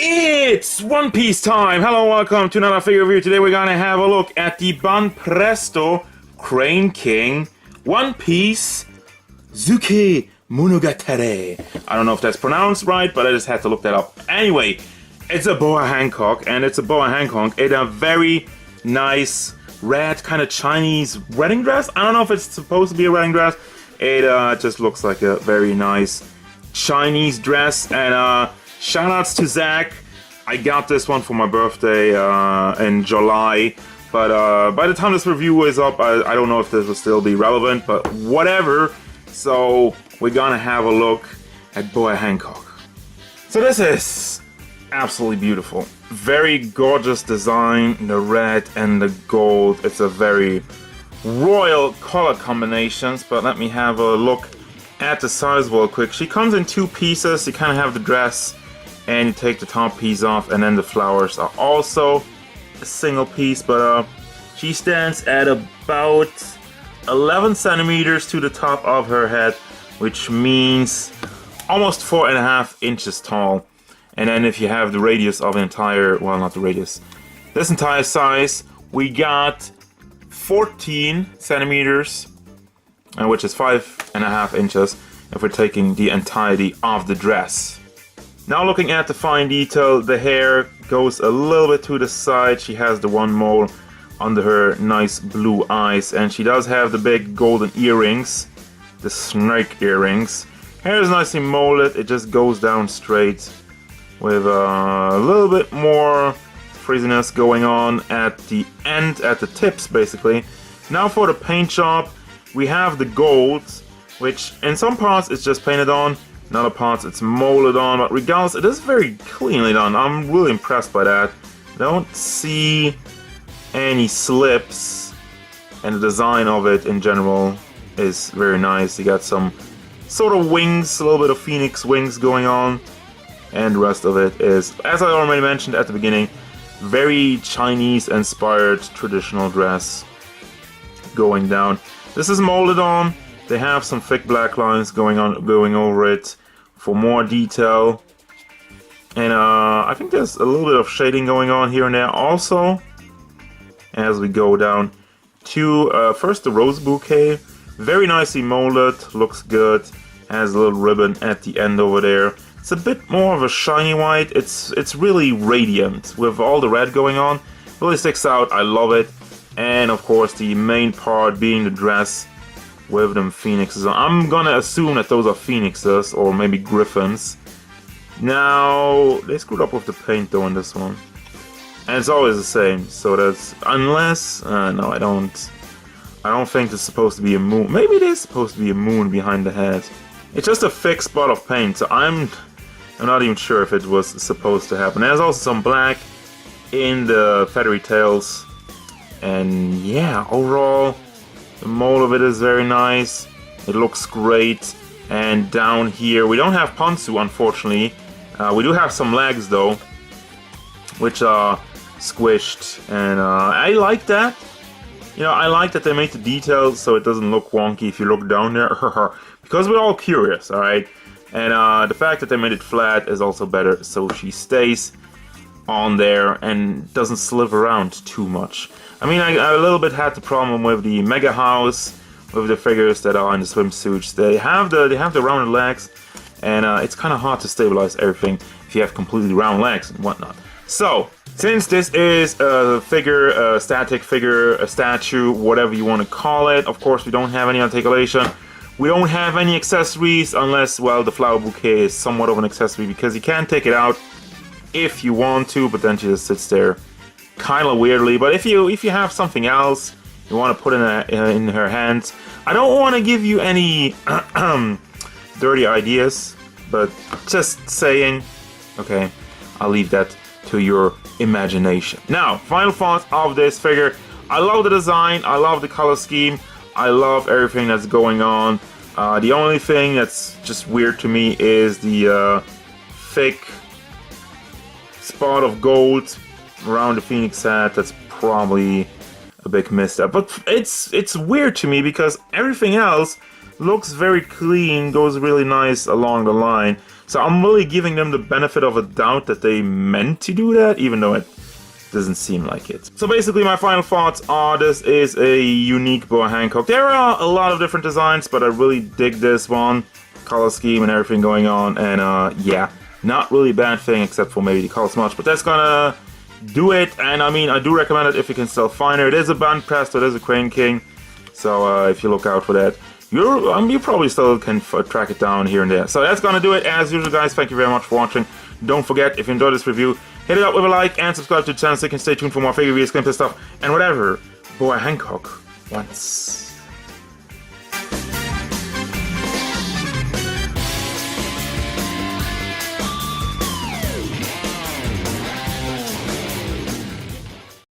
It's One Piece time! Hello, welcome to another figure review. Today we're gonna have a look at the Banpresto Crane King One Piece Zoukei Monogatari. I don't know if that's pronounced right, but I just had to look that up. Anyway, it's a Boa Hancock, and it's a Boa Hancock in a very nice red kind of Chinese wedding dress. I don't know if it's supposed to be a wedding dress. It just looks like a very nice Chinese dress, and shoutouts to Zach. I got this one for my birthday in July, but by the time this review is up, I don't know if this will still be relevant, but whatever. So we're gonna have a look at Boa Hancock. So this is absolutely beautiful. Very gorgeous design, the red and the gold. It's a very royal color combinations, but let me have a look at the size real quick. She comes in two pieces. You kind of have the dress and you take the top piece off, and then the flowers are also a single piece, but she stands at about 11 centimeters to the top of her head, which means almost 4.5 inches tall. And then if you have the radius of the entire, well, not the radius, this entire size, we got 14 centimeters, which is 5.5 inches if we're taking the entirety of the dress. Now looking at the fine detail, the hair goes a little bit to the side. She has the one mole under her nice blue eyes, and she does have the big golden earrings, the snake earrings. Hair is nicely molded, it just goes down straight with a little bit more frizziness going on at the end, at the tips basically. Now for the paint job, we have the gold, which in some parts it's just painted on, in other parts it's molded on, but regardless, it is very cleanly done. I'm really impressed by that. I don't see any slips, and the design of it in general is very nice. You got some sort of wings, a little bit of phoenix wings going on, and the rest of it is, as I already mentioned at the beginning, very Chinese inspired traditional dress going down. This is molded on. They have some thick black lines going over it for more detail, and I think there's a little bit of shading going on here and there also. As we go down to first the rose bouquet, very nicely molded, looks good. Has a little ribbon at the end over there. It's a bit more of a shiny white. It's really radiant with all the red going on. Really sticks out. I love it. And of course the main part being the dress with them phoenixes. I'm gonna assume that those are phoenixes or maybe griffins. Now they screwed up with the paint though in this one, and it's always the same. So that's, unless no, I don't think it's supposed to be a moon. Maybe it is supposed to be a moon behind the head. It's just a fixed spot of paint, so I'm not even sure if it was supposed to happen. There's also some black in the feathery tails, and yeah, overall the mold of it is very nice. It looks great. And down here, we don't have Ponzu, unfortunately. We do have some legs though, which are squished, and I like that. You know, I like that they made the details so it doesn't look wonky if you look down there. Because we're all curious, alright? And the fact that they made it flat is also better, so she stays on there and doesn't slip around too much. I mean, I a little bit had the problem with the Mega House, with the figures that are in the swimsuits. They have the rounded legs, and it's kind of hard to stabilize everything if you have completely round legs and whatnot. So, since this is a figure, a static figure, a statue, whatever you want to call it, of course we don't have any articulation. We don't have any accessories unless, well, the flower bouquet is somewhat of an accessory because you can take it out if you want to, but then she just sits there kind of weirdly. But if you have something else you want to put in her hands, I don't want to give you any dirty ideas, but just saying. Okay, I'll leave that to your imagination. Now, final thoughts of this figure. I love the design, I love the color scheme, I love everything that's going on. The only thing that's just weird to me is the thick spot of gold around the phoenix hat. That's probably a big misstep, but it's weird to me because everything else looks very clean, goes really nice along the line. So I'm really giving them the benefit of a doubt that they meant to do that, even though it doesn't seem like it. So basically my final thoughts are this is a unique Boa Hancock. There are a lot of different designs, but I really dig this one. Color scheme and everything going on, and yeah, not really a bad thing except for maybe the color smudge, but that's gonna do it. And I mean, I do recommend it if you can still find it. It is a Banpresto, it is a Crane King, so if you look out for that, you probably still can track it down here and there. So that's gonna do it as usual, guys. Thank you very much for watching. Don't forget, if you enjoyed this review, hit it up with a like and subscribe to the channel so you can stay tuned for more figure reviews, gameplay stuff, and whatever Boa Hancock wants.